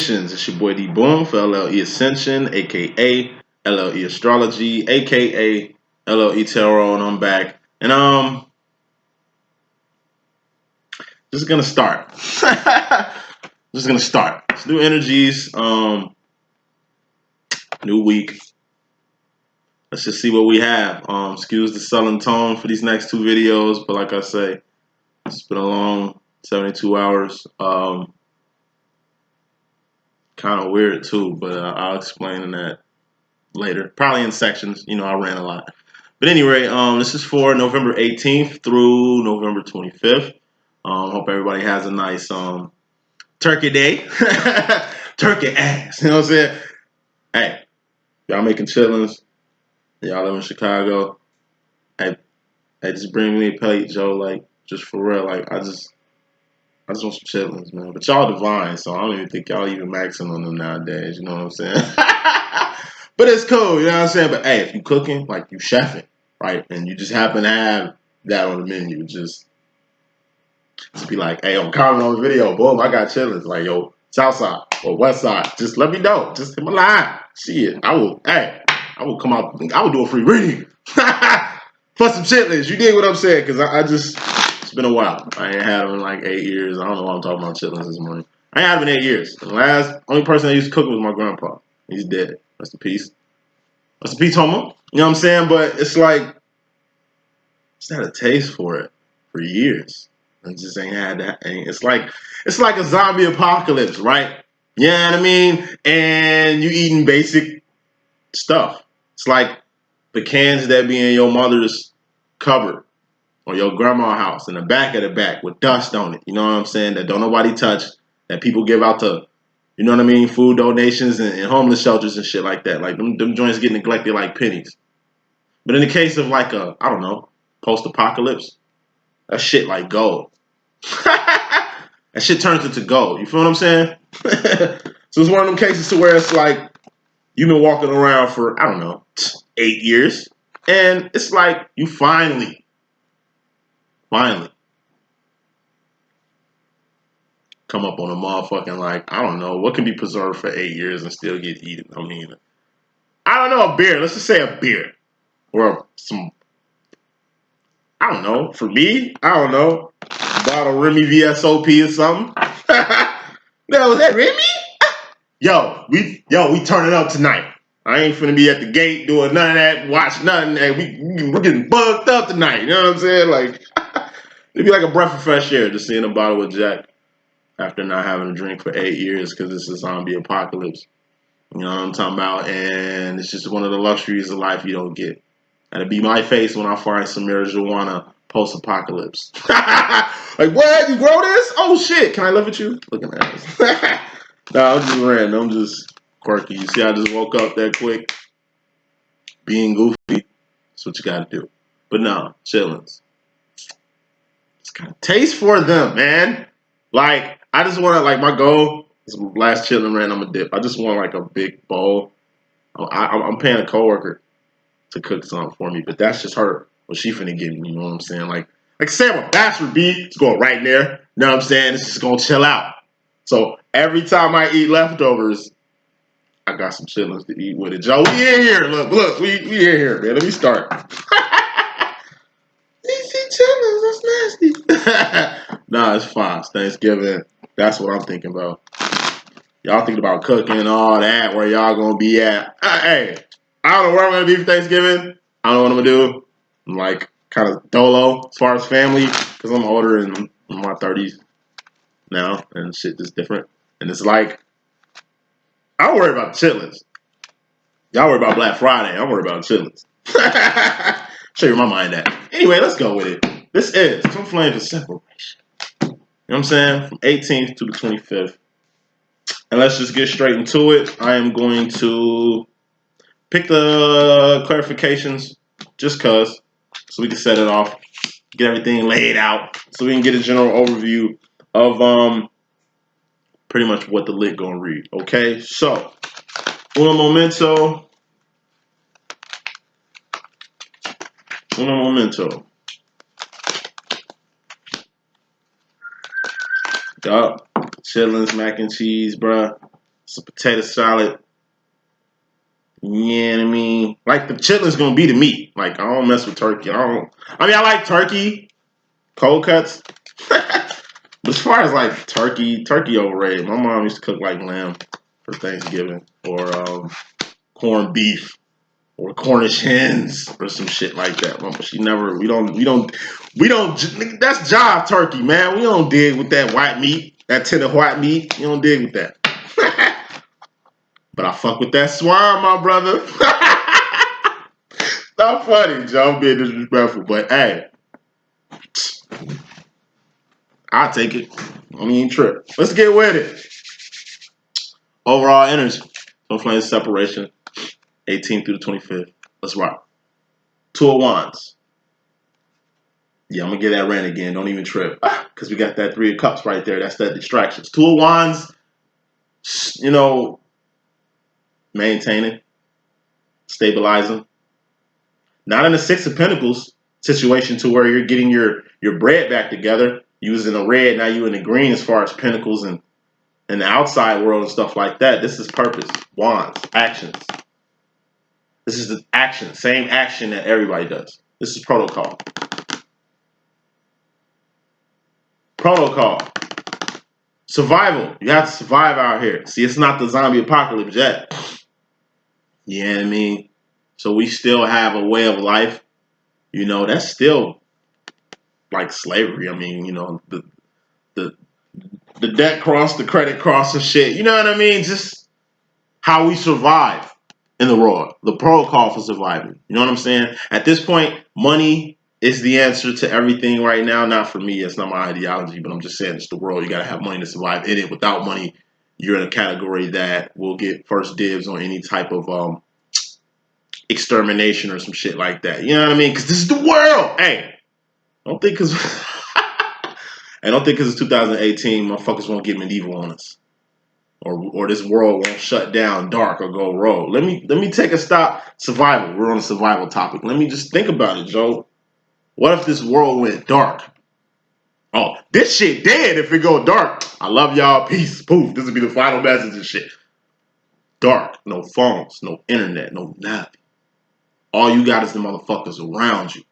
It's your boy D.Boom for LLE.Ascension, aka LLE Astrology, aka LLE Tarot, and I'm back. And just gonna start. Just gonna start. It's new energies, new week. Let's just see what we have. Excuse the sullen tone for these next two videos, but like I say, it's been a long 72 hours. Kind of weird too, but I'll explain in that later. Probably in sections. You know, I ran a lot. But anyway, this is for November 18th through November 25th. Hope everybody has a nice turkey day. Turkey ass. You know what I'm saying? Hey, y'all making chitlins. Y'all live in Chicago. Hey, just bring me a plate, Joe. Like, just for real. Like, I just want some chitlins, man. But y'all divine, so I don't even think y'all even maxing on them nowadays. You know what I'm saying? But it's cool, you know what I'm saying? But hey, if you cooking, like you chefing, right? And you just happen to have that on the menu, just be like, hey, yo, comment on the video. Boom, I got chitlins. Like, yo, south side or west side. Just let me know. Just hit my line. Shit. I will come out. I will do a free reading. For some chitlins. You dig what I'm saying? Because I just, it's been a while. I ain't had them in like 8 years. I don't know why I'm talking about chitlins this morning. I ain't had them in 8 years. The only person that used to cook was my grandpa. He's dead. Rest in peace. Rest in peace, homo. You know what I'm saying? But it's like, it's had a taste for it for years. I just ain't had that. It's like a zombie apocalypse, right? You know what I mean? And you eating basic stuff. It's like the cans that be in your mother's cupboard or your grandma's house in the back of the back with dust on it. You know what I'm saying? That don't nobody touch. That people give out to, you know what I mean? Food donations and homeless shelters and shit like that. Like them joints get neglected like pennies. But in the case of like I don't know, post-apocalypse, that shit like gold. That shit turns into gold. You feel what I'm saying? So it's one of them cases to where it's like you've been walking around for, I don't know, 8 years. And it's like you finally come up on a motherfucking, like, I don't know, what can be preserved for 8 years and still get eaten? I mean, I don't know, a beer. Let's just say a beer. Or some, I don't know. For me, I don't know. Bottle Remy VSOP or something. No, was that Remy? Yo, we turning up tonight. I ain't finna be at the gate doing none of that, watch nothing. Hey, we're getting bugged up tonight. You know what I'm saying? Like, it'd be like a breath of fresh air just seeing a bottle of Jack after not having a drink for 8 years because it's a zombie apocalypse. You know what I'm talking about? And it's just one of the luxuries of life you don't get. That'd be my face when I find some marijuana post-apocalypse. Like, what? You grow this? Oh, shit. Can I live with you? Looking at this. Nah, I'm just random. I'm just quirky. You see, I just woke up that quick. Being goofy. That's what you got to do. But no, chillins. It's got a taste for them, man. Like, I just want to, like, my goal is last chillin' rant, I'm a dip. I just want, like, a big bowl. I'm paying a coworker to cook something for me, but that's just her. What she finna give me, you know what I'm saying? Like say I'm a bachelor B, it's going right there. You know what I'm saying? It's just gonna chill out. So every time I eat leftovers, I got some chillins to eat with it. Joe, we in here. Look, we in here, man. Let me start. Easy chillins, that's nasty. Nah, it's fine. It's Thanksgiving. That's what I'm thinking about. Y'all thinking about cooking and all that, where y'all gonna be at. Hey, I don't know where I'm gonna be for Thanksgiving. I don't know what I'm gonna do. I'm like kind of dolo as far as family, because I'm older and I'm in my 30s now, and shit is different. And it's like, I don't worry about the chitlins. Y'all worry about Black Friday. I'm worried about chitlins. Show you where my mind at. Anyway, let's go with it. This is Twin Flames of Separation. You know what I'm saying? From 18th to the 25th. And let's just get straight into it. I am going to pick the clarifications just cause, so we can set it off, get everything laid out, so we can get a general overview of pretty much what the lit gonna read. Okay, so uno momento. Yup, chillins, mac and cheese, bruh. some potato salad. Yeah, I mean, like the chitlins gonna be the meat. Like I don't mess with turkey. I mean, I like turkey, cold cuts. But as far as like turkey overrated. My mom used to cook like lamb for Thanksgiving or corned beef or Cornish hens or some shit like that. Mama, she never. We don't. That's jive turkey, man. We don't dig with that white meat, that tender white meat. You don't dig with that. But I fuck with that swine, my brother. Not funny, Joe. I'm being disrespectful, but hey, I'll take it. I mean, trip. Let's get with it. Overall energy. No Flames separation. 18th through the 25th. Let's rock. Two of Wands. Yeah, I'm gonna get that rant again. Don't even trip. Because we got that Three of Cups right there. That's that distractions. Two of Wands, you know, maintaining, stabilizing. Not in a Six of Pentacles situation to where you're getting your bread back together. You was in the red, now you in the green as far as Pentacles and the outside world and stuff like that. This is purpose. Wands. Actions. This is the action. Same action that everybody does. This is protocol. Protocol. Survival. You have to survive out here. See, it's not the zombie apocalypse yet. You know what I mean? So we still have a way of life. You know, that's still like slavery. I mean, you know, the debt cross, the credit cross and shit. You know what I mean? Just how we survive in the world. The protocol for surviving. You know what I'm saying? At this point, money is the answer to everything right now. Not for me. It's not my ideology, but I'm just saying it's the world. You got to have money to survive in it. Without money, you're in a category that will get first dibs on any type of extermination or some shit like that. You know what I mean? Because this is the world. Hey, don't think because I don't think because it's 2018, motherfuckers won't get medieval on us, or this world won't shut down, dark, or go rogue. Let me take a stop. Survival. We're on a survival topic. Let me just think about it, Joe. What if this world went dark? Oh, this shit dead if it go dark. I love y'all. Peace. Poof. This will be the final message and shit. Dark. No phones. No internet. No nothing. All you got is the motherfuckers around you.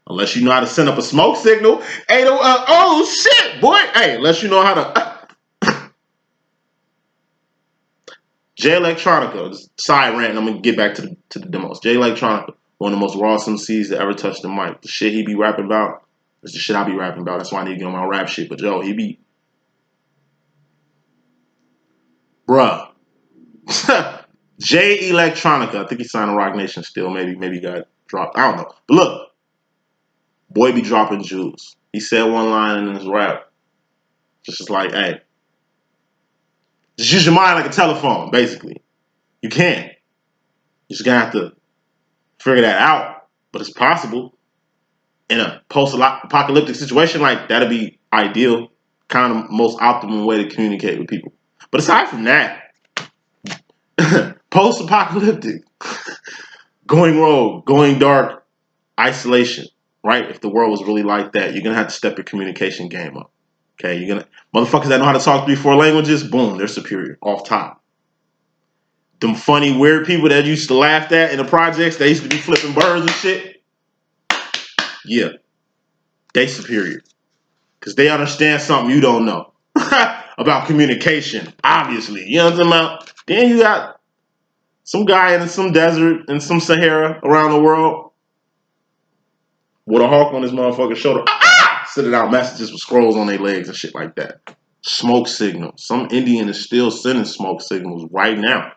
Unless you know how to send up a smoke signal. Hey, oh shit, boy. Hey, unless you know how to. Jay Electronica, side rant. I'm gonna get back to the demos. Jay Electronica, one of the most raw MCs that ever touched the mic. The shit he be rapping about is the shit I be rapping about. That's why I need to get on my rap shit. But Joe, he be, bruh. Jay Electronica. I think he signed a Rock Nation still. Maybe he got dropped. I don't know. But look, boy be dropping jewels. He said one line in his rap, just like, hey, just use your mind like a telephone, basically. You can. You're just gonna have to figure that out. But it's possible. In a post-apocalyptic situation, like that'd be ideal, kind of most optimum way to communicate with people. But aside from that, post-apocalyptic, going rogue, going dark, isolation, right? If the world was really like that, you're gonna have to step your communication game up. Okay, you're gonna motherfuckers that know how to talk 3-4 languages, boom, they're superior off top. Them funny, weird people that used to laugh at in the projects, they used to be flipping birds and shit. Yeah, they superior. Because they understand something you don't know about communication, obviously. You know what I'm talking about? Then you got some guy in some desert, in some Sahara around the world with a hawk on his motherfucking shoulder, sending out messages with scrolls on their legs and shit like that. Smoke signals. Some Indian is still sending smoke signals right now.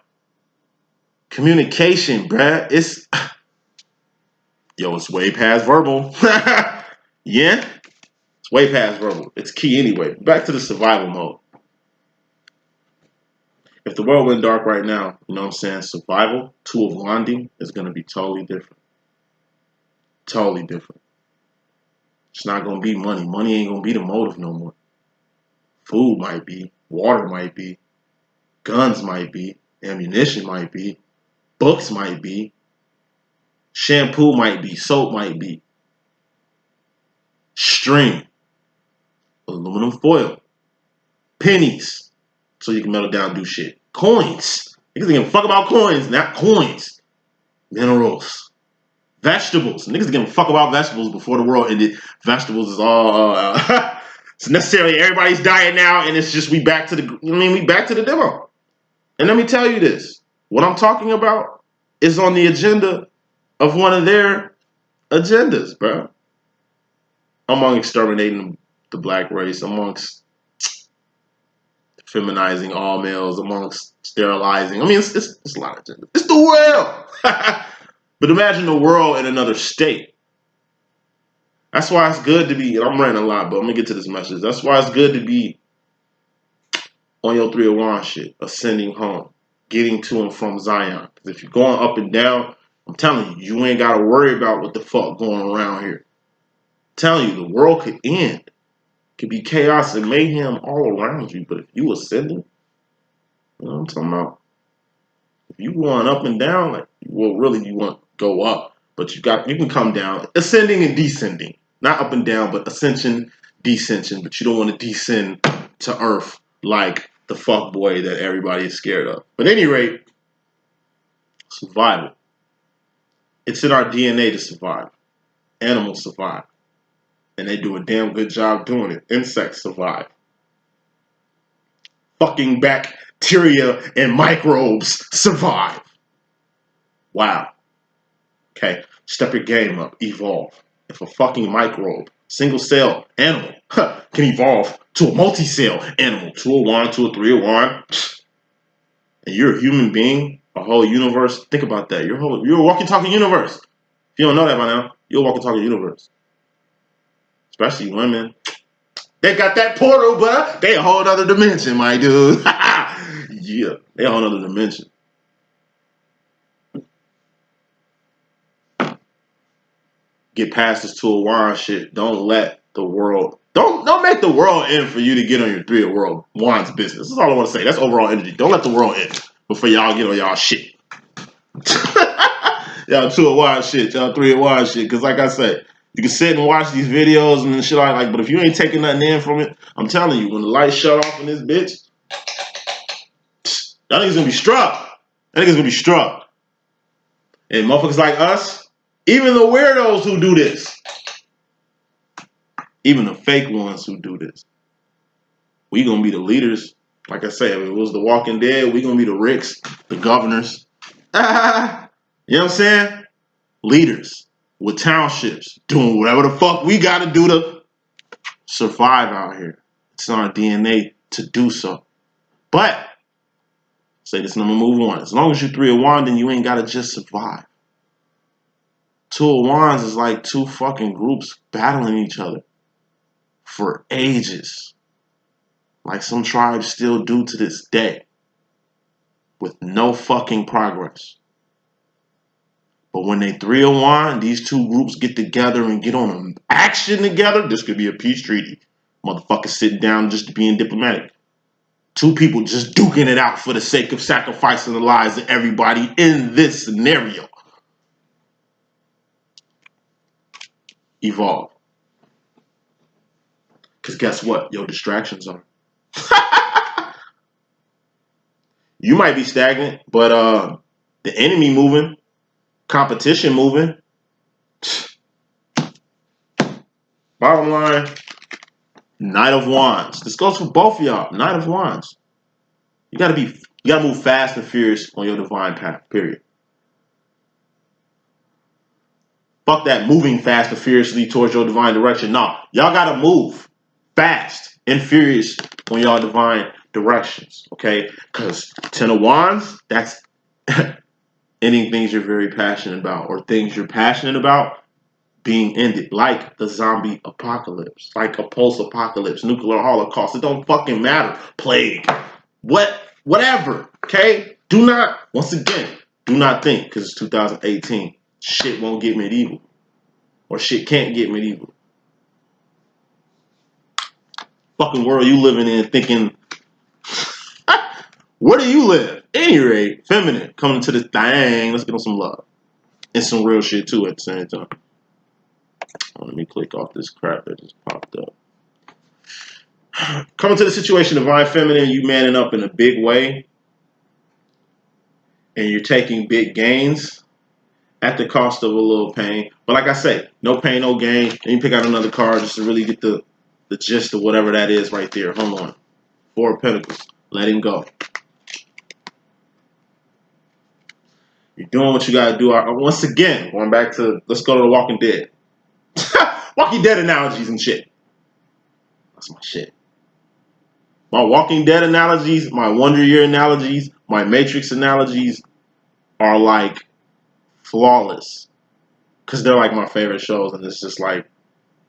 Communication, bruh. It's way past verbal. Yeah? It's way past verbal. It's key anyway. Back to the survival mode. If the world went dark right now, you know what I'm saying? Survival, Two of Wanding is going to be totally different. Totally different. It's not going to be money. Money ain't going to be the motive no more. Food might be. Water might be. Guns might be. Ammunition might be. Books might be. Shampoo might be. Soap might be. String. Aluminum foil. Pennies. so you can melt it down and do shit. Coins. Niggas don't give a fuck about coins, not coins. Minerals. Vegetables. Niggas don't give a fuck about vegetables before the world ended. Vegetables is all it's necessarily everybody's diet now, and it's just we back to the we back to the demo. And let me tell you this. What I'm talking about is on the agenda of one of their agendas, bro. Among exterminating the black race, amongst feminizing all males, amongst sterilizing. I mean, it's a lot of agendas. It's the world. But imagine the world in another state. That's why it's good to be, and I'm ranting a lot, but I'm going to get to this message. That's why it's good to be on your 301 shit, ascending home, getting to and from Zion. Because if you're going up and down, I'm telling you, you ain't got to worry about what the fuck going around here. I'm telling you, the world could end. It could be chaos and mayhem all around you. But if you ascending, you know what I'm talking about? If you going up and down, like, well, really you want to go up. But you can come down, ascending and descending. Not up and down, but ascension, descension. But you don't want to descend to earth like the fuck boy that everybody is scared of. But at any rate, survival. It's in our DNA to survive. Animals survive. And they do a damn good job doing it. Insects survive. Fucking bacteria and microbes survive. Wow. Okay, step your game up. Evolve. If a fucking microbe, single cell animal, can evolve to a multi-cell animal, 201, 203, 1, and you're a human being, a whole universe, think about that. You're a walking, talking universe. If you don't know that by now, you're a walking, talking universe. Especially women. They got that portal, but they a whole other dimension, my dude. Yeah, they a whole other dimension. Get past this 201 shit. Don't let the world, don't make the world end for you to get on your 301's business. That's all I want to say. That's overall energy. Don't let the world end before y'all get on y'all shit. Y'all 201 shit, y'all 301 shit. Because like I said, you can sit and watch these videos and shit like, but if you ain't taking nothing in from it, I'm telling you, when the lights shut off in this bitch, that nigga's gonna be struck. That nigga's gonna be struck. And motherfuckers like us, even the weirdos who do this, even the fake ones who do this, we gonna be the leaders. Like I said, if it was The Walking Dead, we gonna be the Ricks, the governors. You know what I'm saying? Leaders with townships doing whatever the fuck we gotta do to survive out here. It's in our DNA to do so. But, say this and I'm gonna move on. As long as you're 301, then you ain't gotta just survive. 201s is like two fucking groups battling each other for ages. Like some tribes still do to this day. With no fucking progress. But when they 301, these two groups get together and get on an action together, this could be a peace treaty. Motherfuckers sitting down just being diplomatic. Two people just duking it out for the sake of sacrificing the lives of everybody in this scenario. Evolve. Because guess what? Your distractions are. You might be stagnant, but the enemy moving, competition moving. Bottom line, Knight of Wands. This goes for both of y'all. Knight of Wands. You gotta move fast and furious on your divine path, period. Fuck that moving fast and furiously towards your divine direction. No, y'all gotta move fast and furious on y'all divine directions, okay? Because 10 of Wands, that's ending things you're very passionate about or things you're passionate about being ended, like the zombie apocalypse, like a post-apocalypse, nuclear holocaust. It don't fucking matter. Plague. Whatever, okay? Do not, once again, do not think, because it's 2018, shit won't get medieval. Or shit can't get medieval. Fucking world you living in thinking, where do you live? Anyway, feminine, coming to this thing. Let's get on some love. And some real shit too at the same time. Let me click off this crap that just popped up. Coming to the situation, divine feminine, you manning up in a big way, and you're taking big gains at the cost of a little pain. But like I say, no pain, no gain. And you pick out another card just to really get the gist of whatever that is right there. Hold on. Four of Pentacles. Letting go. You're doing what you got to do. Once again, going back to, let's go to the Walking Dead. Walking Dead analogies and shit. That's my shit. My Walking Dead analogies, my Wonder Year analogies, my Matrix analogies are like flawless. Because they're like my favorite shows. And it's just like,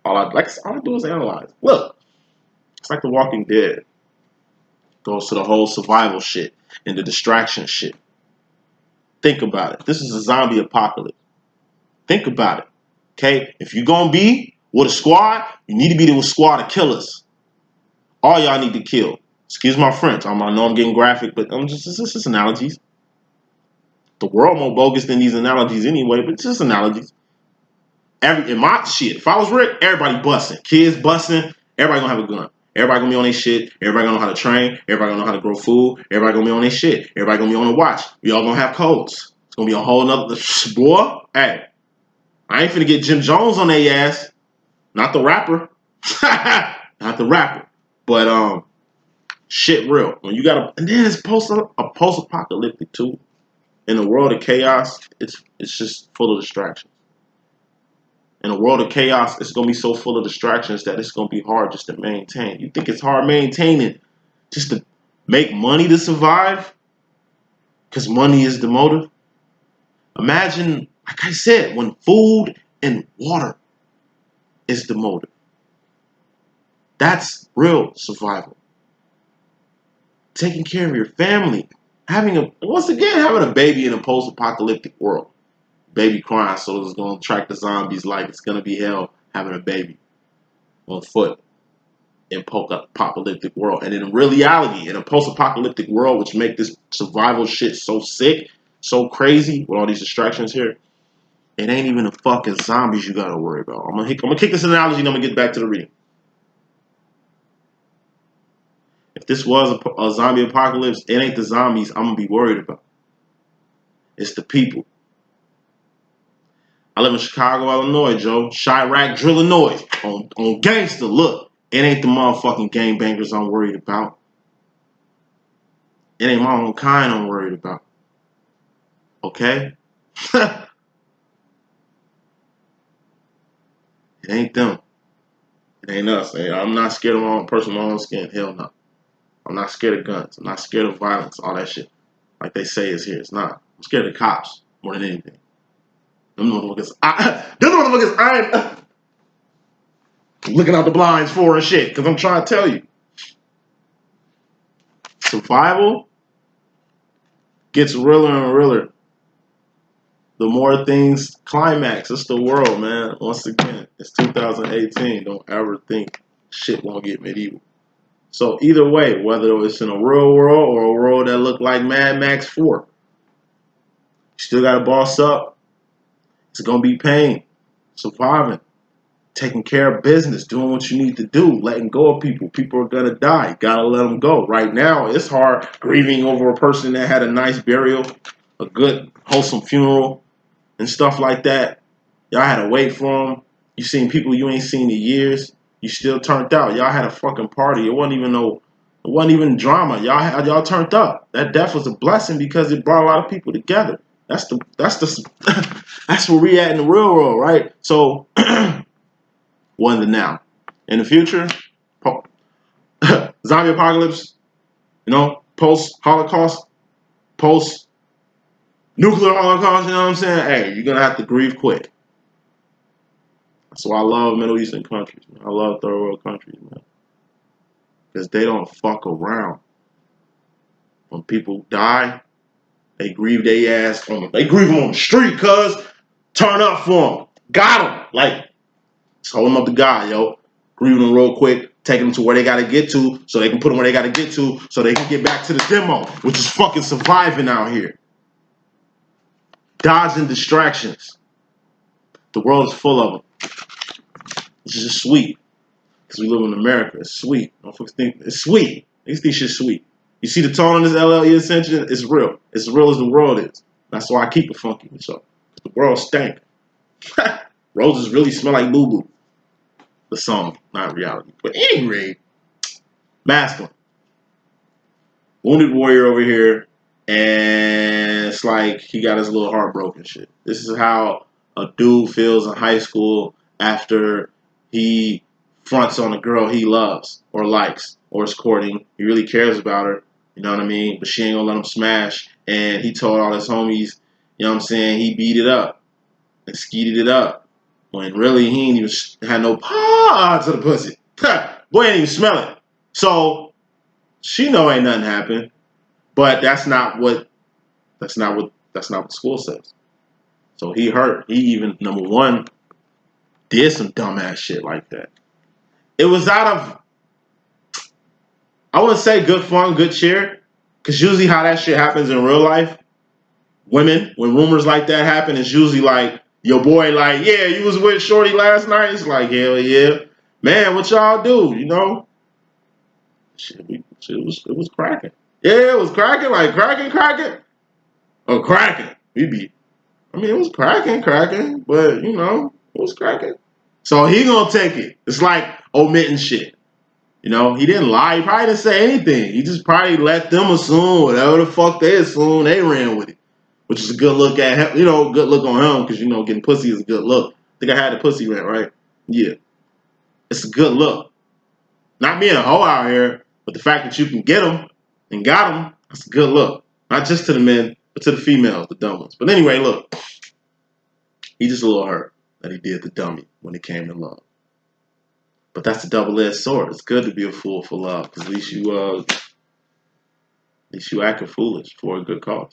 all I do is analyze. Look, it's like The Walking Dead. Goes to the whole survival shit and the distraction shit. Think about it. This is a zombie apocalypse. Think about it. Okay? If you're going to be with a squad, you need to be there with a squad of killers. All y'all need to kill. Excuse my French. I know I'm getting graphic, but this is analogies. The world more bogus than these analogies anyway, but it's just analogies. In my shit, if I was Rick, everybody busting. Kids busting. Everybody gonna have a gun. Everybody gonna be on their shit. Everybody gonna know how to train. Everybody gonna know how to grow food. Everybody gonna be on their shit. Everybody gonna be on the watch. We all gonna have codes. It's gonna be a whole nother boy. Hey, I ain't finna get Jim Jones on their ass. Not the rapper. Not the rapper. But shit real. When you got and then it's post-apocalyptic too. In a world of chaos, it's just full of distractions. In a world of chaos, it's going to be so full of distractions that it's going to be hard just to maintain. You think it's hard maintaining just to make money to survive? Because money is the motive? Imagine, like I said, when food and water is the motive. That's real survival. Taking care of your family. Having a baby in a post-apocalyptic world. Baby crying, so it's going to attract the zombies like it's going to be hell having a baby on foot in post-apocalyptic world. And in reality, in a post-apocalyptic world, which make this survival shit so sick, so crazy with all these distractions here, it ain't even the fucking zombies you got to worry about. I'm gonna kick this analogy and I'm going to get back to the reading. If this was a zombie apocalypse, it ain't the zombies I'm going to be worried about. It's the people. I live in Chicago, Illinois, Joe. Chirac, Drillinois. On gangster, look. It ain't the motherfucking gangbangers I'm worried about. It ain't my own kind I'm worried about. Okay? It ain't them. It ain't us. I'm not scared of my own person, my own skin. Hell no. I'm not scared of guns. I'm not scared of violence. All that shit. Like they say is here. It's not. I'm scared of cops more than anything. Them motherfuckers I am looking out the blinds for and shit. Because I'm trying to tell you. Survival gets realer and realer. The more things climax. It's the world, man. Once again, it's 2018. Don't ever think shit won't get medieval. So either way, whether it's in a real world or a world that look like Mad Max 4, you still got to boss up. It's going to be pain. Surviving. Taking care of business. Doing what you need to do. Letting go of people. People are going to die. You got to let them go. Right now, it's hard grieving over a person that had a nice burial, a good, wholesome funeral, and stuff like that. Y'all had to wait for them. You seen people you ain't seen in years. You still turned out. Y'all had a fucking party. It wasn't even drama. Y'all turned up. That death was a blessing because it brought a lot of people together. That's that's where we at in the real world, right? So, what in the now? In the future, zombie apocalypse, post-Holocaust, post-nuclear Holocaust, you know what I'm saying? Hey, you're going to have to grieve quick. That's why I love Middle Eastern countries, man. I love third world countries, man. Because they don't fuck around. When people die, they grieve their ass on them. They grieve them on the street, cuz. Turn up for them. Got them. Like, just hold them up to God, yo. Grieve them real quick. Taking them to where they got to get to so they can put them where they got to get to so they can get back to the demo, which is fucking surviving out here. Dodging distractions. The world is full of them. It's just sweet. Because we live in America. It's sweet. Motherfuckers think it's sweet. They think shit's sweet. You see the tone on this LLE.Ascension? It's real. It's as real as the world is. That's why I keep it funky with y'all. The world stank. Roses really smell like boo boo. The song, not reality. But anyway, masculine. Wounded warrior over here. And it's like he got his little heart broken shit. This is how a dude feels in high school after he fronts on a girl he loves or likes or is courting. He really cares about her. You know what I mean? But she ain't gonna let him smash. And he told all his homies, you know what I'm saying, he beat it up and skeeted it up. When really he ain't even had no paw to the pussy. Boy ain't even smell it. So she know ain't nothing happened. But that's not what the school says. So he hurt. He even, number one, did some dumbass shit like that. It was out of, I wouldn't say good fun, good cheer, because usually how that shit happens in real life, women, when rumors like that happen, it's usually like, your boy like, yeah, you was with Shorty last night? It's like, hell yeah. Man, what y'all do, you know? It was cracking. Yeah, it was cracking, like cracking. Oh, cracking. It was cracking, but, you know, it was cracking. So he gonna take it. It's like omitting shit. You know, he didn't lie. He probably didn't say anything. He just probably let them assume whatever the fuck they assume. They ran with it, which is a good look at him. You know, good look on him because, you know, getting pussy is a good look. I think I had the pussy rant, right? Yeah. It's a good look. Not being a hoe out here, but the fact that you can get them and got them, that's a good look. Not just to the men, but to the females, the dumb ones. But anyway, look. He just a little hurt that he did the dummy when it came to love. But that's a double-edged sword. It's good to be a fool for love, because at least you acting foolish for a good cause.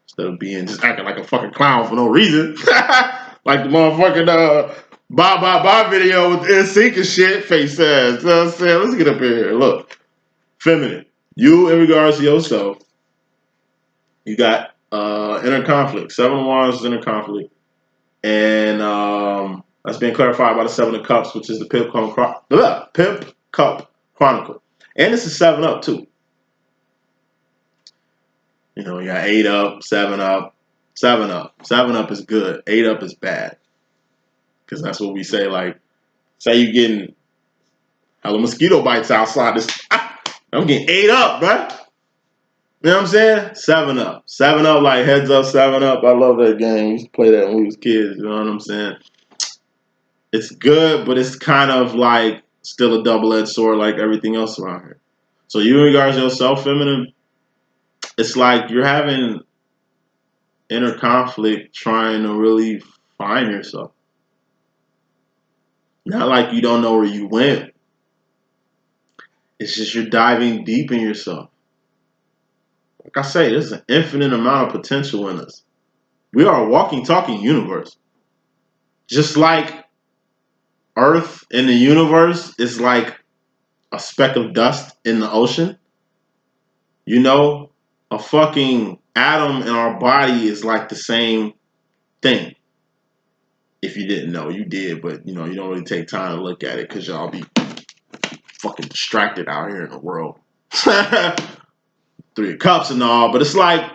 Instead of being just acting like a fucking clown for no reason. Like the motherfucking bye video with the NSYNC and shit. Face ass. You know what I'm saying? Let's get up in here. Look. Feminine. You, in regards to yourself, you got inner conflict. 7 of Wands is inner conflict. And that's been clarified by the 7 of Cups, which is the Pimp Cup Chronicle. And it's a 7 up, too. You know, you got 8 up, 7 up, 7 up. 7 up is good. 8 up is bad. Because that's what we say, like, say you getting hella mosquito bites outside. I'm getting 8 up, bruh. You know what I'm saying? 7 up. 7 up, like heads up, 7 up. I love that game. We used to play that when we was kids. You know what I'm saying? It's good, but it's kind of like still a double-edged sword like everything else around here. So you in regards to yourself, feminine, it's like you're having inner conflict trying to really find yourself. Not like you don't know where you went. It's just you're diving deep in yourself. Like I say, there's an infinite amount of potential in us. We are a walking, talking universe. Just like Earth in the universe is like a speck of dust in the ocean. You know, a fucking atom in our body is like the same thing. If you didn't know, you did, but you know, you don't really take time to look at it because y'all be fucking distracted out here in the world. 3 of Cups and all, but it's like,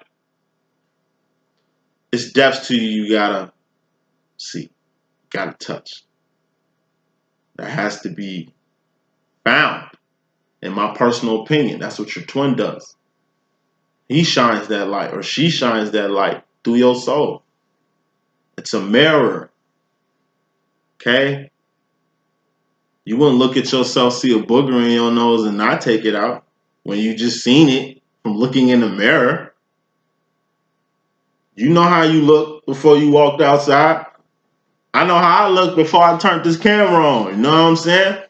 it's depths to you gotta see, gotta touch. That has to be found. In my personal opinion, that's what your twin does. He shines that light, or she shines that light through your soul. It's a mirror. Okay? You wouldn't look at yourself, see a booger in your nose and not take it out when you just seen it from looking in the mirror. You know how you look before you walked outside. I know how I look before I turned this camera on. You know what I'm saying?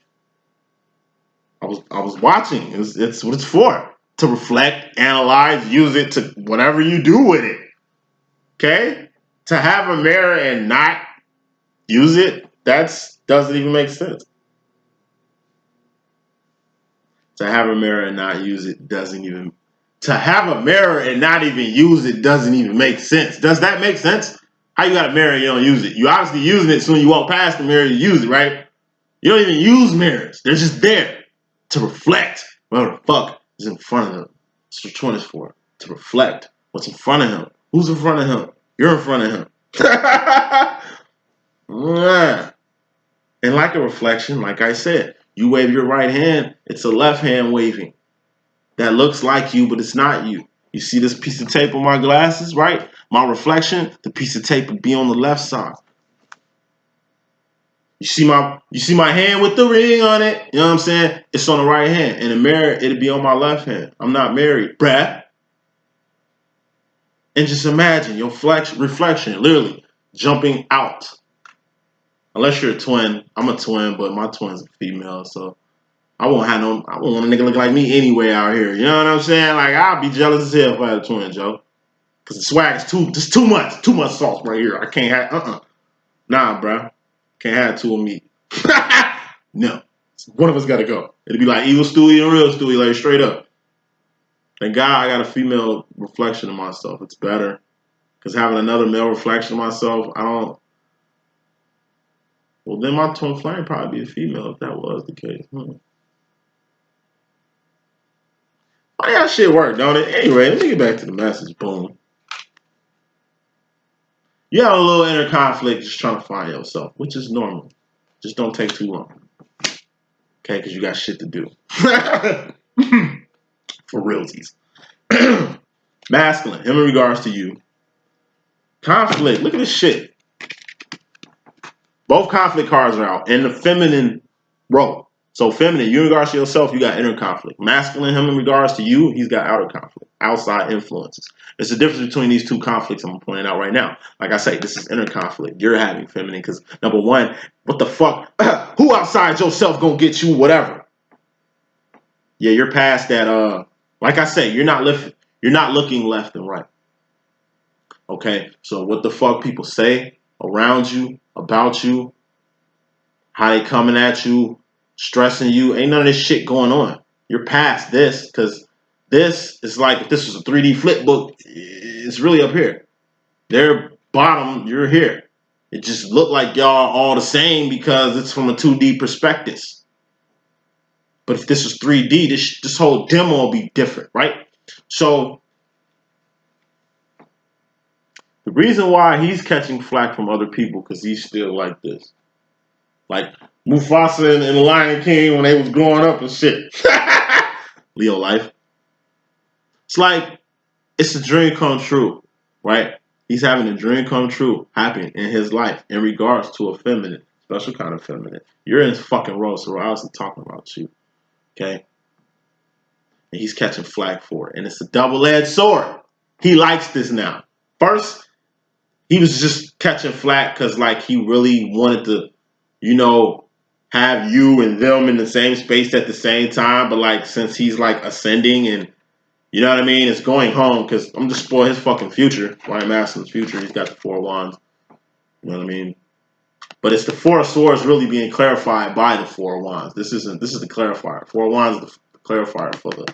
I was watching. It's what it's for. To reflect, analyze, use it to whatever you do with it. Okay? To have a mirror and not use it, doesn't even make sense. To have a mirror and not use it doesn't even... To have a mirror and not even use it doesn't even make sense. Does that make sense? How you got a mirror and you don't use it? You obviously using it, so when you walk past the mirror, you use it, right? You don't even use mirrors. They're just there to reflect whatever the fuck is in front of them. That's what one is for. To reflect what's in front of him. Who's in front of him? You're in front of him. And like a reflection, like I said, you wave your right hand, it's a left hand waving. That looks like you, but it's not you. You see this piece of tape on my glasses, right? My reflection, the piece of tape would be on the left side. You see my hand with the ring on it? You know what I'm saying? It's on the right hand. In the mirror, it'll be on my left hand. I'm not married, bruh. And just imagine your reflection literally jumping out. Unless you're a twin. I'm a twin, but my twin's a female, so I won't want a nigga look like me anyway out here. You know what I'm saying? Like, I'd be jealous as hell if I had a twin, Joe. Cause the swag is too much sauce right here. I can't have Nah, bro. Can't have two of me. No. One of us gotta go. It'd be like evil Stewie and real Stewie, like straight up. Thank God I got a female reflection of myself. It's better. Cause having another male reflection of myself, I don't. Well, then my twin flame probably be a female if that was the case. Funny how shit work, don't it? Anyway, let me get back to the message. Boom. You have a little inner conflict just trying to find yourself, which is normal. Just don't take too long. Okay, because you got shit to do. For realties. Masculine, him in regards to you. Conflict, look at this shit. Both conflict cards are out in the feminine row. So feminine, you in regards to yourself, you got inner conflict. Masculine, him in regards to you, he's got outer conflict, outside influences. There's a difference between these two conflicts I'm pointing out right now. Like I say, this is inner conflict. You're having feminine because, number one, what the fuck? Who outside yourself gonna get you whatever? Yeah, you're past that. Like I say, you're not looking left and right. Okay, so what the fuck people say around you, about you, how they coming at you, stressing you, ain't none of this shit going on. You're past this because this is like if this was a 3D flip book, it's really up here. They're bottom, you're here. It just looked like y'all all the same because it's from a 2D perspective. But if this was 3D, this whole demo will be different, right? So the reason why he's catching flack from other people because he's still like this. Like Mufasa and the Lion King when they was growing up and shit. Leo life. It's like it's a dream come true, right? He's having a dream come true happen in his life in regards to a feminine, special kind of feminine. You're in his fucking role, so we're obviously talking about you. Okay? And he's catching flack for it. And it's a double-edged sword. He likes this now. First, he was just catching flack because like he really wanted to, you know, have you and them in the same space at the same time. But like since he's like ascending and you know what I mean, it's going home because I'm just spoiling his fucking future. Ryan Maslin's future. He's got the 4 wands. You know what I mean? But it's the 4 of swords really being clarified by the 4 wands. This is the clarifier. 4 wands is the clarifier for the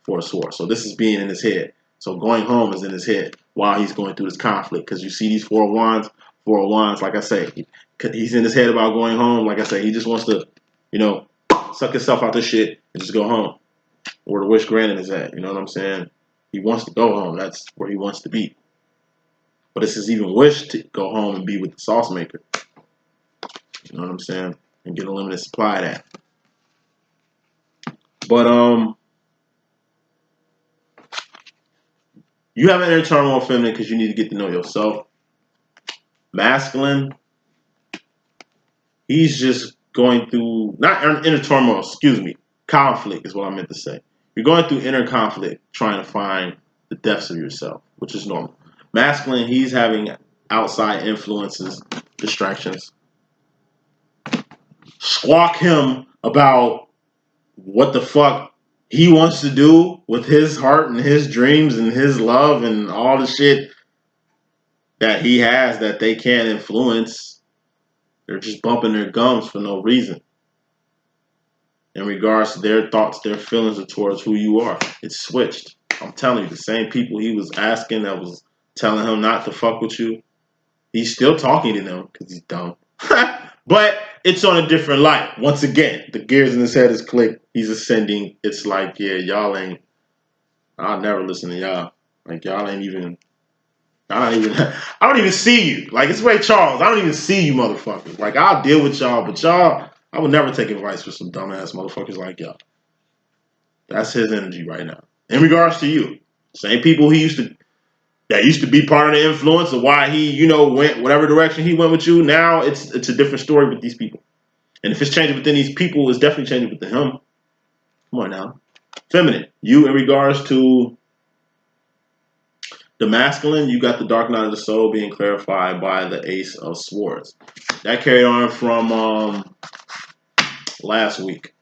4 swords. So this is being in his head. So going home is in his head while he's going through this conflict. Because you see these 4 wands, like I say, he's in his head about going home. Like I say, he just wants to, you know, suck himself out this shit and just go home. Where the wish granted is at. You know what I'm saying? He wants to go home. That's where he wants to be. But it's his even wish to go home and be with the sauce maker. You know what I'm saying? And get a limited supply of that. But you have an inner turmoil feminine because you need to get to know yourself. Masculine, he's just going through, not inner turmoil, excuse me, conflict is what I meant to say. You're going through inner conflict trying to find the depths of yourself, which is normal. Masculine, he's having outside influences, distractions. Squawk him about what the fuck he wants to do with his heart and his dreams and his love and all the shit that he has that they can't influence. They're just bumping their gums for no reason. In regards to their thoughts, their feelings are towards who you are. It's switched. I'm telling you, the same people he was asking that was telling him not to fuck with you, he's still talking to them because he's dumb. But it's on a different light. Once again, the gears in his head is clicked. He's ascending. It's like, yeah, y'all ain't. I'll never listen to y'all. Like y'all ain't even. I don't even see you. Like it's Ray Charles. I don't even see you, motherfuckers. Like I'll deal with y'all, but y'all, I would never take advice from some dumbass motherfuckers like y'all. That's his energy right now. In regards to you, same people that used to be part of the influence of why he, went whatever direction he went with you. Now it's a different story with these people. And if it's changing within these people, it's definitely changing within him. Come on now. Feminine. You in regards to the masculine, you got the dark night of the soul being clarified by the Ace of Swords. That carried on from last week.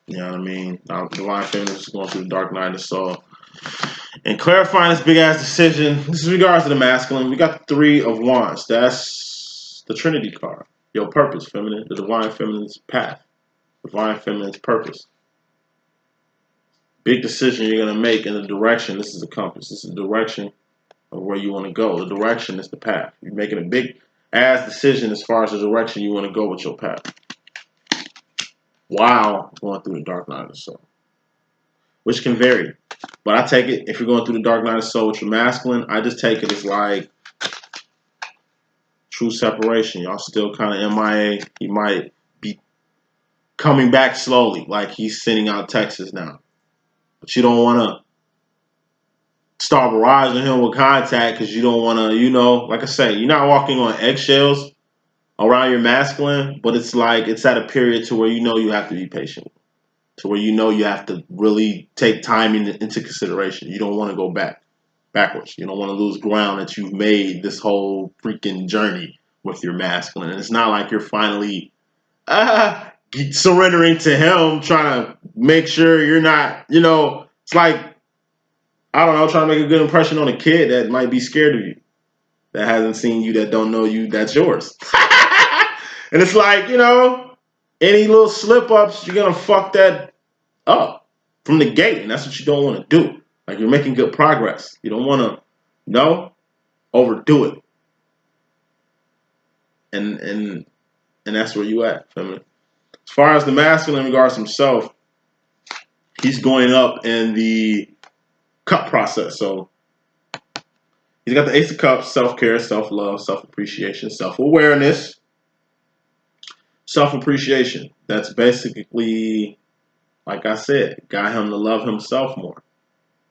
You know what I mean? Divine Feminine is going through the dark night of the soul. And clarifying this big ass decision. This is in regards to the masculine. We got the Three of Wands. That's the Trinity card. Your purpose, feminine. The divine feminine's path. Divine feminine's purpose. Big decision you're gonna make in the direction. This is a compass. This is the direction of where you want to go. The direction is the path. You're making a big ass decision as far as the direction you want to go with your path. While going through the dark night of the soul. Which can vary. But I take it, if you're going through the dark night of the soul with your masculine, I just take it as like true separation. Y'all still kind of MIA. He might be coming back slowly, like he's sending out Texas now. But you don't want to start barraging him with contact because you don't want to, like I say, you're not walking on eggshells around your masculine, but it's like it's at a period to where you have to be patient. To where you have to really take time into consideration. You don't want to go backwards. You don't want to lose ground that you've made this whole freaking journey with your masculine. And it's not like you're finally surrendering to him, trying to make sure you're not, it's like, I don't know, trying to make a good impression on a kid that might be scared of you, that hasn't seen you, that don't know you, that's yours. And it's like, any little slip-ups, you're going to fuck that up from the gate, and that's what you don't want to do. Like, you're making good progress. You don't want to, overdo it. And that's where you at, feminine. As far as the masculine in regards to himself, he's going up in the cup process. So he's got the Ace of Cups, self-care, self-love, self-appreciation, self-awareness, self-appreciation. That's basically, like I said, got him to love himself more.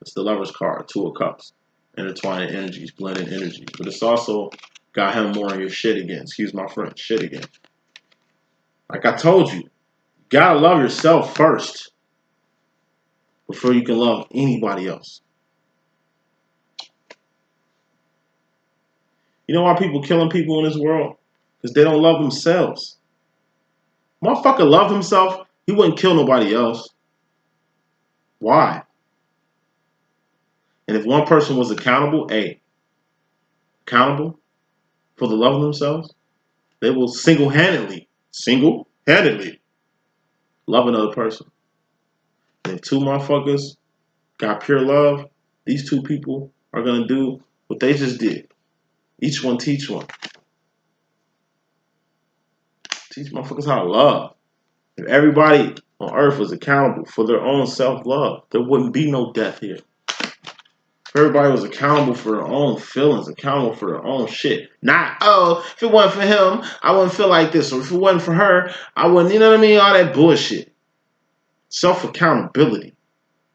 It's the Lover's card, Two of Cups. Intertwining energies, blending energies. But it's also got him more on your shit again. Excuse my French, shit again. Like I told you, you gotta love yourself first before you can love anybody else. You know why people killing people in this world? Because they don't love themselves. Motherfucker loved himself, he wouldn't kill nobody else. Why? And if one person was accountable for the love of themselves, they will single-handedly love another person. And if two motherfuckers got pure love, these two people are going to do what they just did. Each one teach one. Teach motherfuckers how to love. If everybody on earth was accountable for their own self-love, there wouldn't be no death here. If everybody was accountable for their own feelings, accountable for their own shit. Not, if it wasn't for him, I wouldn't feel like this. Or if it wasn't for her, I wouldn't, you know what I mean? All that bullshit. Self-accountability.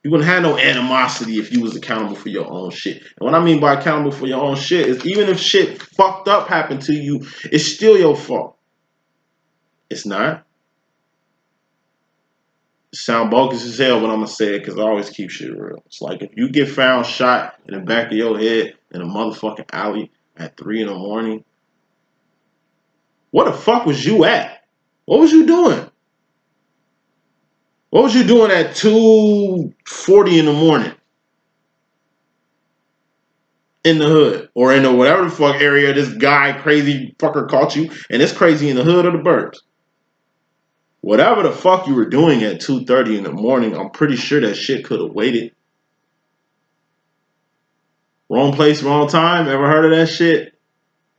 You wouldn't have no animosity if you was accountable for your own shit. And what I mean by accountable for your own shit is even if shit fucked up happened to you, it's still your fault. It's not. It sound bogus as hell, but I'm going to say it because I always keep shit real. It's like if you get found shot in the back of your head in a motherfucking alley at 3 in the morning, where the fuck was you at? What was you doing? What was you doing at 2:40 in the morning? In the hood or in the whatever the fuck area this guy crazy fucker caught you, and it's crazy in the hood or the burbs. Whatever the fuck you were doing at 2:30 in the morning, I'm pretty sure that shit could have waited. Wrong place, wrong time. Ever heard of that shit?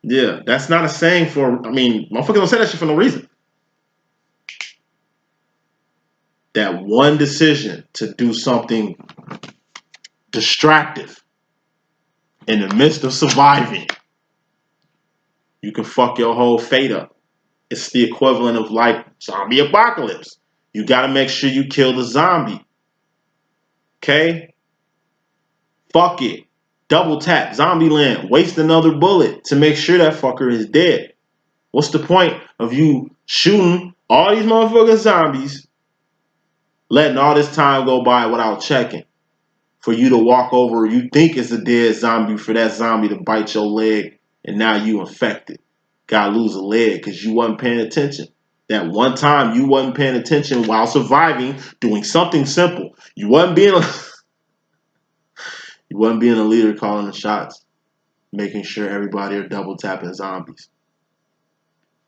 Yeah, that's not a saying for, motherfuckers don't say that shit for no reason. that one decision to do something distractive in the midst of surviving, you can fuck your whole fate up. It's the equivalent of like zombie apocalypse. You got to make sure you kill the zombie. Okay? Fuck it. Double tap. Zombieland. Waste another bullet to make sure that fucker is dead. What's the point of you shooting all these motherfucking zombies, letting all this time go by without checking? For you to walk over, you think it's a dead zombie, for that zombie to bite your leg, and now you infected. Gotta lose a leg because you wasn't paying attention. That one time you wasn't paying attention while surviving, doing something simple. You wasn't being a leader calling the shots, making sure everybody are double tapping zombies.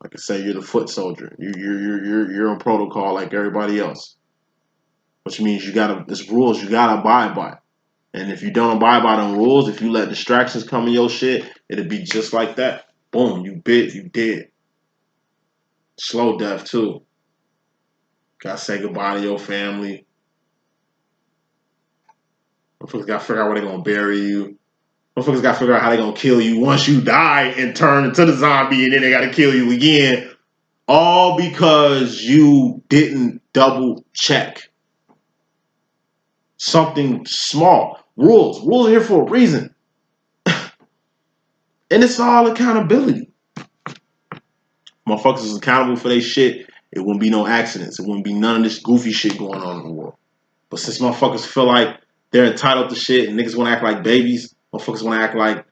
Like I say, you're the foot soldier. You're on protocol like everybody else, which means there's rules you gotta abide by. And if you don't abide by them rules, if you let distractions come in your shit, it'll be just like that. Boom, you bit, you dead. Slow death too. Gotta say goodbye to your family. Motherfuckers gotta figure out where they gonna bury you. Motherfuckers gotta figure out how they gonna kill you once you die and turn into the zombie, and then they gotta kill you again. All because you didn't double check something small. Rules are here for a reason. And it's all accountability. Motherfuckers is accountable for their shit, it wouldn't be no accidents. It wouldn't be none of this goofy shit going on in the world. But since motherfuckers feel like they're entitled to shit and niggas want to act like babies, motherfuckers want to act like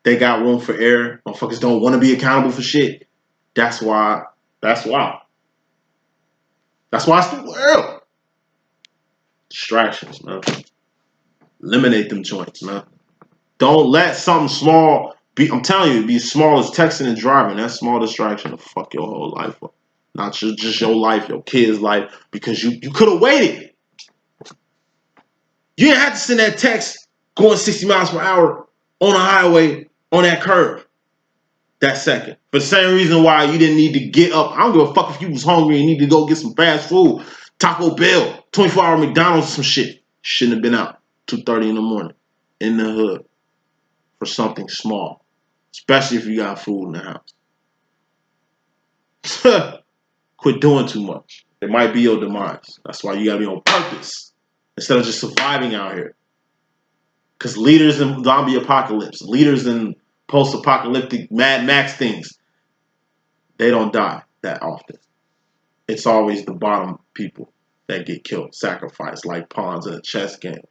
they got room for error, motherfuckers don't want to be accountable for shit. That's why it's the world. Distractions, man. Eliminate them joints, man. Don't let something small be, I'm telling you, be as small as texting and driving. That small distraction will fuck your whole life up. Not just your life, your kid's life, because you could have waited. You didn't have to send that text going 60 miles per hour on a highway on that curve that second. For the same reason why you didn't need to get up. I don't give a fuck if you was hungry and need to go get some fast food, Taco Bell, 24-hour McDonald's, some shit. Shouldn't have been out 2:30 in the morning in the hood for something small, especially if you got food in the house. Quit doing too much. It might be your demise. That's why you gotta be on purpose instead of just surviving out here. Because leaders in zombie apocalypse, leaders in post-apocalyptic Mad Max things, they don't die that often. It's always the bottom people that get killed, sacrificed like pawns in a chess game.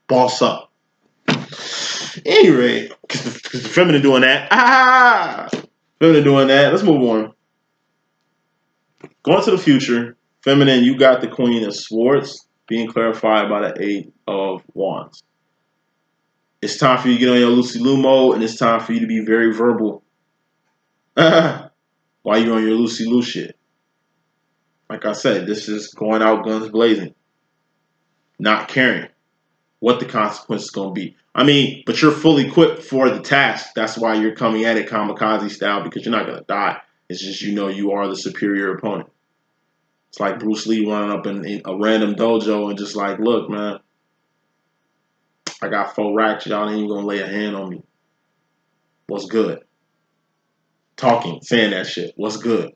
Boss up. Anyway, because the feminine doing that. Feminine doing that. Let's move on. Going to the future, feminine, you got the Queen of Swords being clarified by the Eight of Wands. It's time for you to get on your Lucy Lou mode, and it's time for you to be very verbal while you're on your Lucy Lou shit. Like I said, this is going out guns blazing, not caring what the consequence is going to be. I mean, but you're fully equipped for the task. That's why you're coming at it kamikaze style, because you're not going to die. It's just you are the superior opponent. It's like Bruce Lee running up in a random dojo and just like, look, man, I got 4 racks. Y'all ain't even going to lay a hand on me. What's good? Talking, saying that shit. What's good?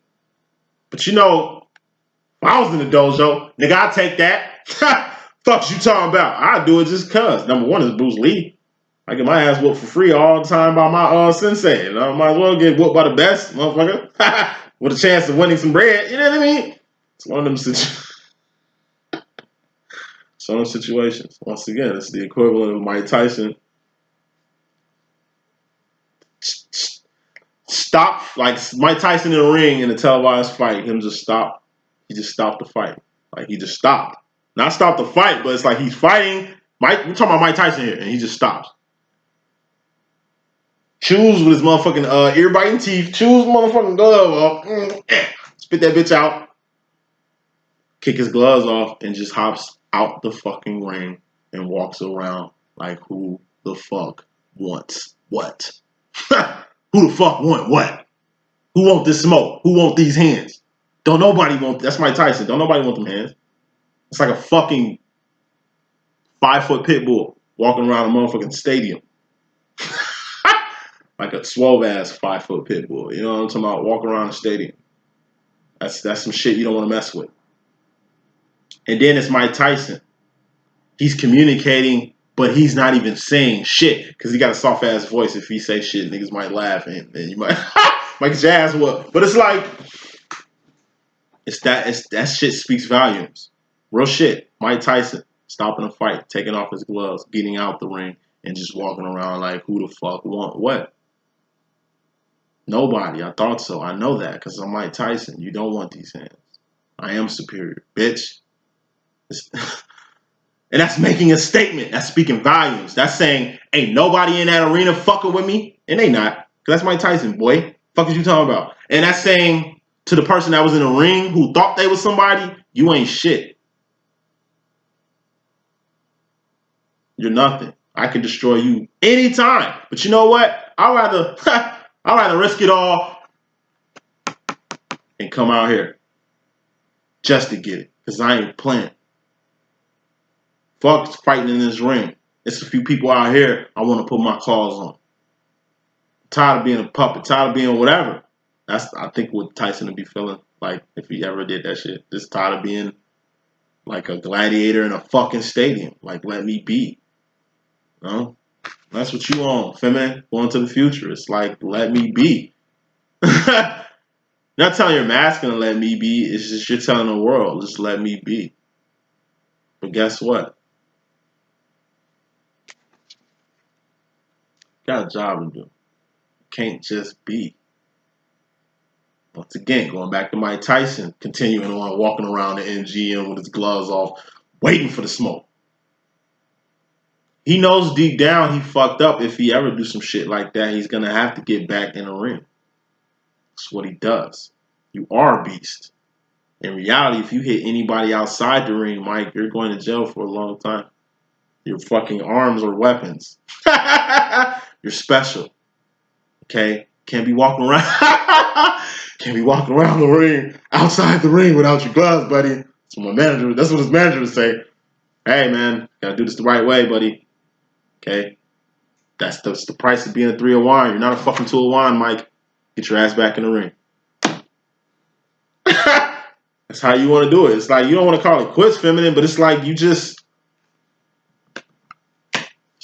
But if I was in the dojo, nigga, I'd take that. Fuck you talking about? I'd do it just cuz. Number one is Bruce Lee. I get my ass whooped for free all the time by my sensei. And I might as well get whooped by the best, motherfucker. With a chance of winning some bread. You know what I mean? It's one of them situations. Once again, it's the equivalent of Mike Tyson. Stop, like Mike Tyson in the ring in a televised fight. Him just stop. He just stopped the fight. Like he just stopped. Not stop the fight, but it's like he's fighting. We're talking about Mike Tyson here, and he just stops. Chews with his motherfucking ear biting teeth. Chews motherfucking glove off. Spit that bitch out. Kick his gloves off and just hops out the fucking ring and walks around like who the fuck wants what? Who the fuck want what? Who want this smoke? Who want these hands? Don't nobody want. That's Mike Tyson. Don't nobody want them hands. It's like a fucking 5-foot pit bull walking around a motherfucking stadium. Like a 12-ass 5-foot pit bull. You know what I'm talking about? Walking around the stadium. That's some shit you don't want to mess with. And then it's Mike Tyson. He's communicating, but he's not even saying shit because he got a soft ass voice. If he say shit, niggas might laugh and you might get your ass whooped. But it's like that shit speaks volumes. Real shit. Mike Tyson stopping a fight, taking off his gloves, getting out the ring, and just walking around like who the fuck want what? Nobody. I thought so. I know that because I'm Mike Tyson. You don't want these hands. I am superior, bitch. And that's making a statement. That's speaking volumes. That's saying, ain't nobody in that arena fucking with me. And they not. Because that's Mike Tyson, boy. Fuck is you talking about? And that's saying to the person that was in the ring who thought they was somebody, you ain't shit. You're nothing. I can destroy you anytime. But you know what? I'd rather risk it all and come out here just to get it. Because I ain't playing. Fuck fighting in this ring. It's a few people out here I want to put my claws on. Tired of being a puppet. Tired of being whatever. That's I think what Tyson would be feeling like if he ever did that shit. Just tired of being like a gladiator in a fucking stadium. Like, let me be. You know? That's what you want, feminine. Going to the future. It's like, let me be. Not telling your masculine let me be. It's just you're telling the world, just let me be. But guess what? Got a job to do. Can't just be. Once again, going back to Mike Tyson, continuing on walking around the MGM with his gloves off, waiting for the smoke. He knows deep down he fucked up. If he ever do some shit like that, he's gonna have to get back in the ring. That's what he does. You are a beast. In reality, if you hit anybody outside the ring, Mike, you're going to jail for a long time. Your fucking arms are weapons. You're special. Okay? Can't be walking around. Can't be walking around the ring, outside the ring without your gloves, buddy. That's what his manager would say. Hey man, gotta do this the right way, buddy. Okay? That's the price of being a 301. You're not a fucking 201, Mike. Get your ass back in the ring. That's how you want to do it. It's like you don't want to call it quits, feminine, but it's like it's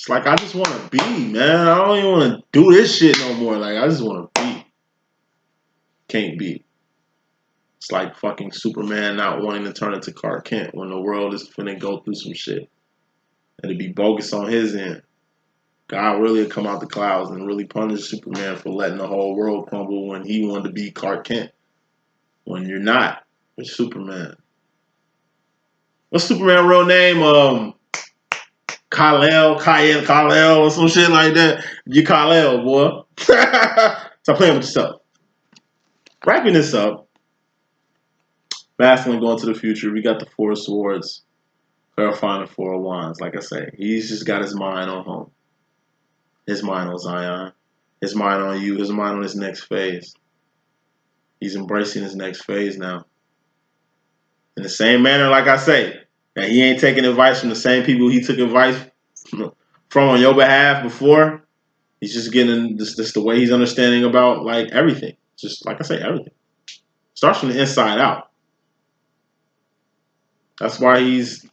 like I just want to be, man. I don't even want to do this shit no more. Like I just want to be. Can't be. It's like fucking Superman not wanting to turn into Clark Kent when the world is finna go through some shit. And it'd be bogus on his end. God really would come out the clouds and really punish Superman for letting the whole world crumble when he wanted to be Clark Kent. When you're not. You're Superman. What's Superman's real name? Kal-El, or some shit like that. You Kal-El, boy. Stop playing with yourself. Wrapping this up. Masculine going to the future. We got the 4 swords. Clarifying the 4 of wands. Like I say, he's just got his mind on home. His mind on Zion. His mind on you. His mind on his next phase. He's embracing his next phase now. In the same manner, like I say, that he ain't taking advice from the same people he took advice from on your behalf before. He's just getting this the way he's understanding about like everything. Just like I say, everything. Starts from the inside out. That's why he's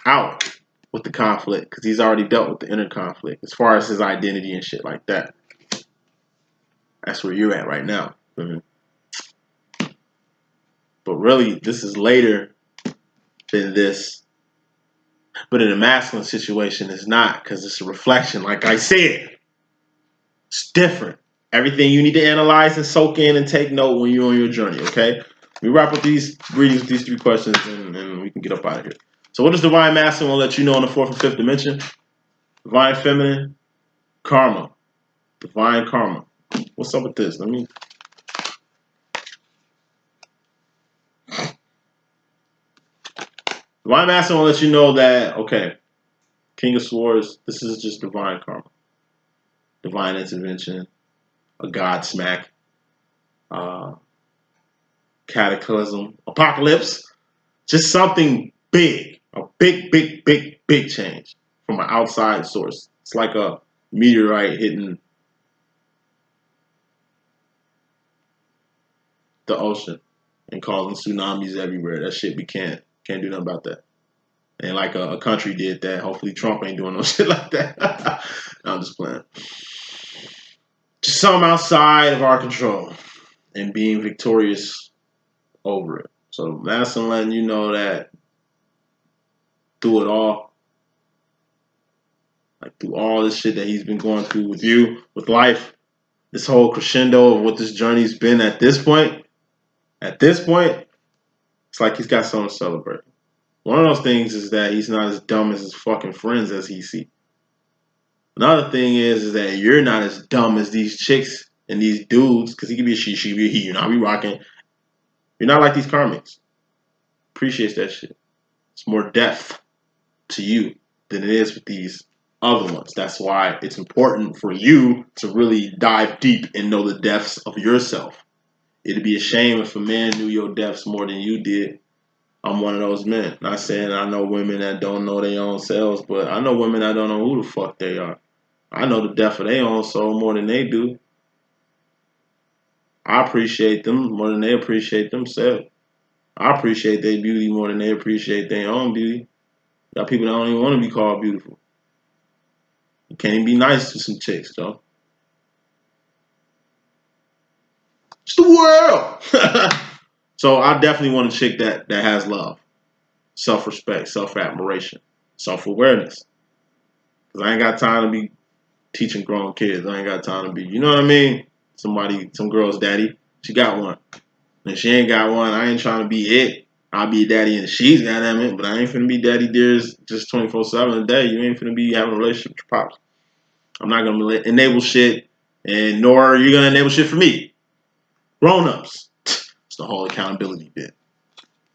out with the conflict, because he's already dealt with the inner conflict as far as his identity and shit like that. That's where you're at right now. Mm-hmm. But really, this is later than this. But in a masculine situation, it's not, because it's a reflection. Like I said, it's different. Everything you need to analyze and soak in and take note when you're on your journey, okay? We wrap up these readings with these 3 questions, and we can get up out of here. So what is Divine Masculine? We'll let you know in the 4th and 5th dimension. Divine Feminine, Karma. Divine Karma. What's up with this? Let me... Divine Masculine will let you know that, okay, King of Swords, this is just divine karma. Divine intervention, a God smack. cataclysm, apocalypse, just something big, a big change from an outside source. It's like a meteorite hitting the ocean and causing tsunamis everywhere. That shit we can't do nothing about that. And like a country did that. Hopefully Trump ain't doing no shit like that. No, I'm just playing. Just something outside of our control and being victorious over it. So Madison letting you know that through it all, like through all this shit that he's been going through with you, with life, this whole crescendo of what this journey's been at this point, it's like he's got something to celebrate. One of those things is that he's not as dumb as his fucking friends as he see. Another thing is that you're not as dumb as these chicks and these dudes, because he could be a she be a he, you know, I be rocking. You're not like these karmics. Appreciates that shit. It's more depth to you than it is with these other ones. That's why it's important for you to really dive deep and know the depths of yourself. It'd be a shame if a man knew your depths more than you did. I'm one of those men. Not saying I know women that don't know their own selves, but I know women that don't know who the fuck they are. I know the depth of their own soul more than they do. I appreciate them more than they appreciate themselves. I appreciate their beauty more than they appreciate their own beauty. Got people that don't even want to be called beautiful. You can't even be nice to some chicks, though. It's the world. So I definitely want a chick that has love, self-respect, self-admiration, self-awareness. Because I ain't got time to be teaching grown kids. I ain't got time to be, you know what I mean? Some girl's daddy. She got one. And if she ain't got one, I ain't trying to be it. I'll be a daddy and she's goddamn it, but I ain't finna be daddy dears just 24/7 a day. You ain't finna be having a relationship with your pops. I'm not gonna enable shit, and nor are you gonna enable shit for me. Grown-ups. It's the whole accountability bit.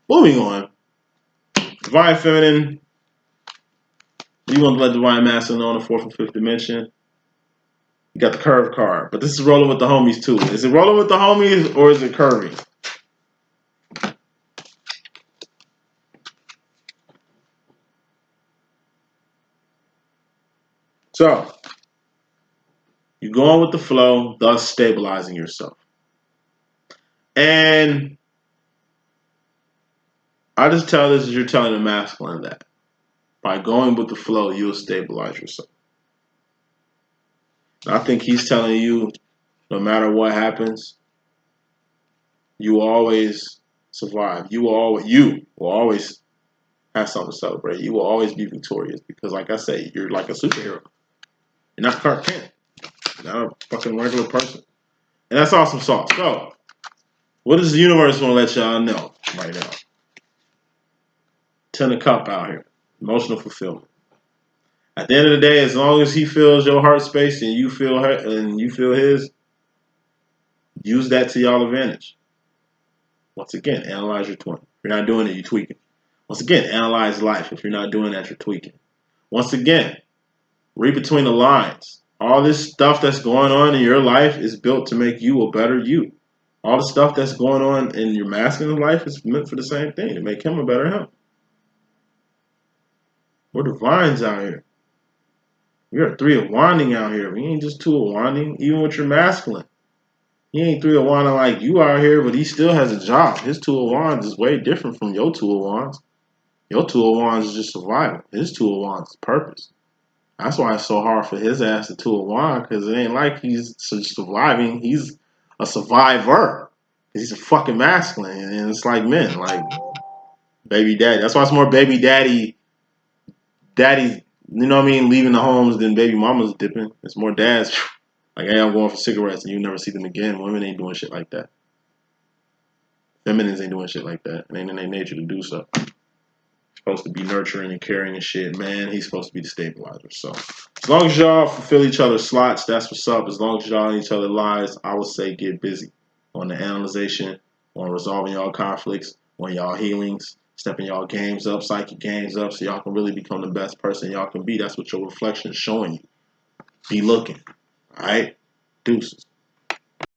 Moving on. Divine Feminine. You want to let Divine Masculine know in the fourth and fifth dimension. You got the curve card, but this is rolling with the homies too. Is it rolling with the homies or is it curving? So, you're going with the flow, thus stabilizing yourself. And I just tell this as you're telling the masculine that. By going with the flow, you'll stabilize yourself. And I think he's telling you, no matter what happens, you will always survive. You will always have something to celebrate. You will always be victorious because, like I say, you're like a superhero. You're not Clark Kent. You're not a fucking regular person. And that's awesome sauce. So, what does the universe want to let y'all know right now? 10 of Cup out here. Emotional fulfillment. At the end of the day, as long as he feels your heart space and you feel her and you feel his, use that to y'all advantage. Once again, analyze your twin. If you're not doing it, you're tweaking. Once again, analyze life. If you're not doing that, you're tweaking. Once again, read between the lines. All this stuff that's going on in your life is built to make you a better you. All the stuff that's going on in your masculine life is meant for the same thing, to make him a better him. We're divines out here. We are 3 of wanding out here. We ain't just 2 of wanding, even with your masculine. He ain't 3 of wanding like you out here, but he still has a job. His 2 of wands is way different from your 2 of wands. Your 2 of wands is just survival. His 2 of wands is purpose. That's why it's so hard for his ass to 2 of wands, because it ain't like he's surviving. He's a survivor. He's a fucking masculine, and it's like men, like baby daddy. That's why it's more baby daddy, you know what I mean, leaving the homes than baby mamas dipping. It's more dads. Like, hey, I'm going for cigarettes, and you never see them again. Women ain't doing shit like that. Feminines ain't doing shit like that. It ain't in their nature to do so. Supposed to be nurturing and caring and shit. Man, he's supposed to be the stabilizer. So, as long as y'all fulfill each other's slots, that's what's up. As long as y'all in each other's lives, I would say get busy on the analyzation, on resolving y'all conflicts, on y'all healings, stepping y'all games up, psychic games up, so y'all can really become the best person y'all can be. That's what your reflection is showing you. Be looking. All right? Deuces.